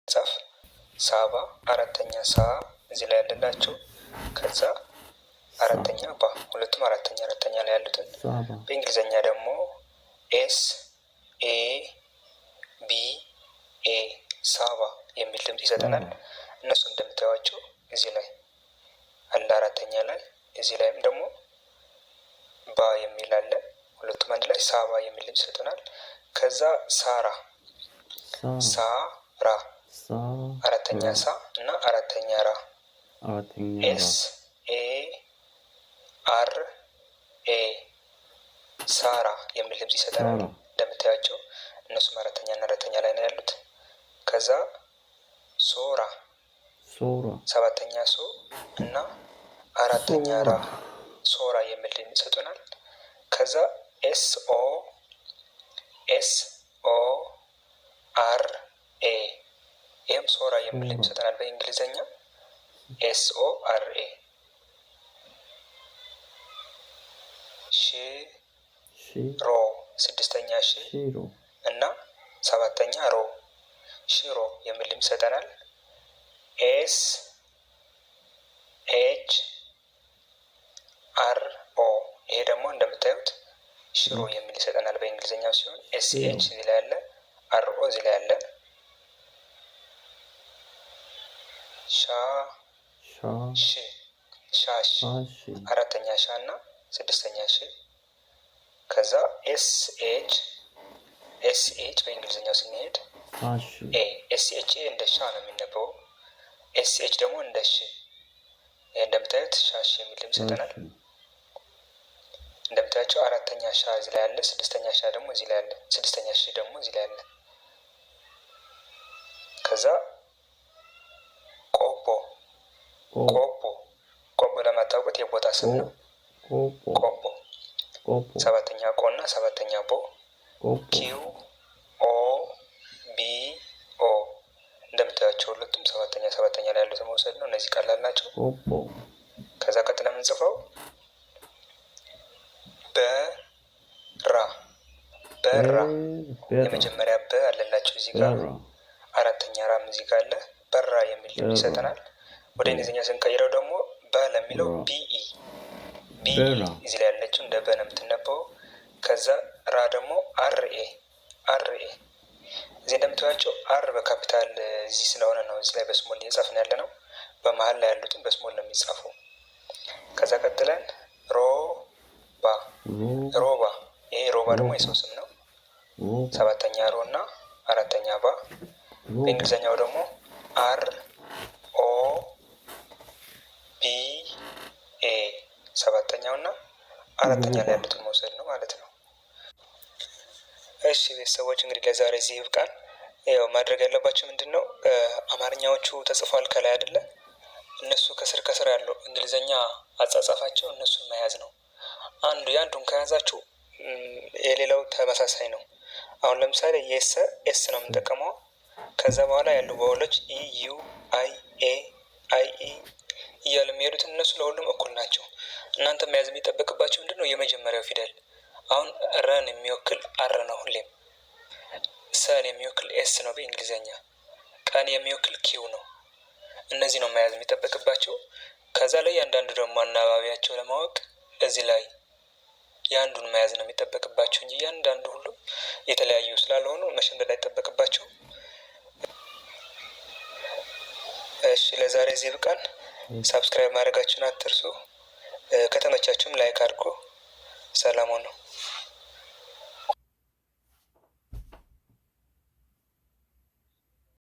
ጻፍ ሳባ አራተኛ ሳ እዚህ ላይ ያለላቸው ከዛ አራተኛ ባ ሁለቱም አራተኛ ላይ ያሉትን በእንግሊዘኛ ደግሞ ኤስ ኤ ቢ ኤ ሳባ የሚል ድምጽ ይሰጠናል። እነሱ እንደምታዩቸው እዚህ ላይ አለ አራተኛ ላይ እዚህ ላይም ደግሞ ባ የሚል አለ። ሁለቱም አንድ ላይ ሳባ የሚል ድምጽ ይሰጠናል። ከዛ ሳራ ሳራ አራተኛ ሳ እና አራተኛ ራ ኤስ ኤ አር ኤ ሳራ የሚል ድምጽ ይሰጠናል። እንደምታዩቸው እነሱም አራተኛ እና አራተኛ ላይ ነው ያሉት። ከዛ ሶራ ሰባተኛ ሶ እና አራተኛ ራ ሶራ የሚል ድምጽ ይሰጡናል። ከዛ ኤስ ኦ አር ኤ ይህም ሶራ የሚል ድምጽ ይሰጠናል በእንግሊዘኛ ኤስ ኦ አር ኤ። ሮ ስድስተኛ ሺ እና ሰባተኛ ሮ ሽሮ የሚል ድምጽ ይሰጠናል። ኤስ ኤች አር ኦ ይሄ ደግሞ እንደምታዩት ሽሮ የሚል ይሰጠናል በእንግሊዘኛው ሲሆን ኤስ ኤች እዚህ ላይ አለ፣ አር ኦ እዚህ ላይ አለ። ሻሽ አራተኛ ሻ እና ስድስተኛ ሺ። ከዛ ኤስ ኤች በእንግሊዘኛው ስንሄድ ኤስ ኤች እንደ ሻ ነው የሚነበበው። ኤስ ኤች ደግሞ እንደ ሺ። ይሄ እንደምታዩት ሻሽ የሚል ድምጽ ይሰጠናል። እንደምታያቸው አራተኛ ሻ እዚህ ላይ አለ፣ ስድስተኛ ሻ ደግሞ እዚህ ላይ አለ፣ ስድስተኛ ሺ ደግሞ እዚህ ላይ አለ። ከዛ ቆቦ ለማታውቁት የቦታ ስም ነው። ቆቦ ሰባተኛ ቆ እና ሰባተኛ ቦ ኪው ኦ ቢ ኦ እንደምታያቸው ሁለቱም ሰባተኛ ላይ ያሉት መውሰድ ነው። እነዚህ ቀላል ናቸው። ከዛ ቀጥለን የምንጽፈው በራ የመጀመሪያ በ አለላቸው እዚህ ጋር፣ አራተኛ ራም እዚህ ጋር አለ። በራ የሚል ድምጽ ይሰጠናል። ወደ እንግሊዝኛ ስንቀይረው ደግሞ በ ለሚለው ቢኢ እዚህ ላይ ያለችው እንደ በ ነው የምትነበው። ከዛ ራ ደግሞ አርኤ እዚህ እንደምታዩቸው አር በካፒታል እዚህ ስለሆነ ነው እዚህ ላይ በስሞል እየጻፍን ያለ ነው። በመሀል ላይ ያሉትን በስሞል ነው የሚጻፉ። ከዛ ቀጥለን ሮባ ይሄ ሮባ ደግሞ የሰው ስም ነው። ሰባተኛ ሮ እና አራተኛ ባ። በእንግሊዘኛው ደግሞ አር ኦ ቢ ኤ ሰባተኛው እና አራተኛ ላይ ያሉትን መውሰድ ነው ማለት ነው። እሺ ቤተሰቦች እንግዲህ ለዛሬ እዚህ ይብቃል። ያው ማድረግ ያለባቸው ምንድነው አማርኛዎቹ ተጽፏል ከላይ አይደለ? እነሱ ከስር ያለው እንግሊዘኛ አጻጻፋቸው እነሱን መያዝ ነው። ያንዱን ከያዛችሁ የሌላው ተመሳሳይ ነው። አሁን ለምሳሌ ኤስ ነው የምንጠቀመው። ከዛ በኋላ ያሉ ቫውሎች ኢ ዩ አይ ኤ አይ ኢ እያሉ የሚሄዱት እነሱ ለሁሉም እኩል ናቸው። እናንተ መያዝ የሚጠበቅባቸው ምንድነው የመጀመሪያው ፊደል። አሁን ረን የሚወክል አር ነው ሁሌም። ሰን የሚወክል ኤስ ነው በእንግሊዘኛ። ቀን የሚወክል ኪው ነው። እነዚህ ነው መያዝ የሚጠበቅባቸው። ከዛ ላይ አንዳንዱ ደግሞ አናባቢያቸው ለማወቅ እዚህ ላይ ያንዱን መያዝ ነው የሚጠበቅባቸው እንጂ ያንዳንዱ ሁሉም የተለያዩ ስላልሆኑ መሸምደድ አይጠበቅባቸውም። እሺ ለዛሬ እዚህ ይብቃን። ሰብስክራይብ ማድረጋችሁን አትርሱ። ከተመቻችሁም ላይክ አድርጉ። ሰላም ሁኑ።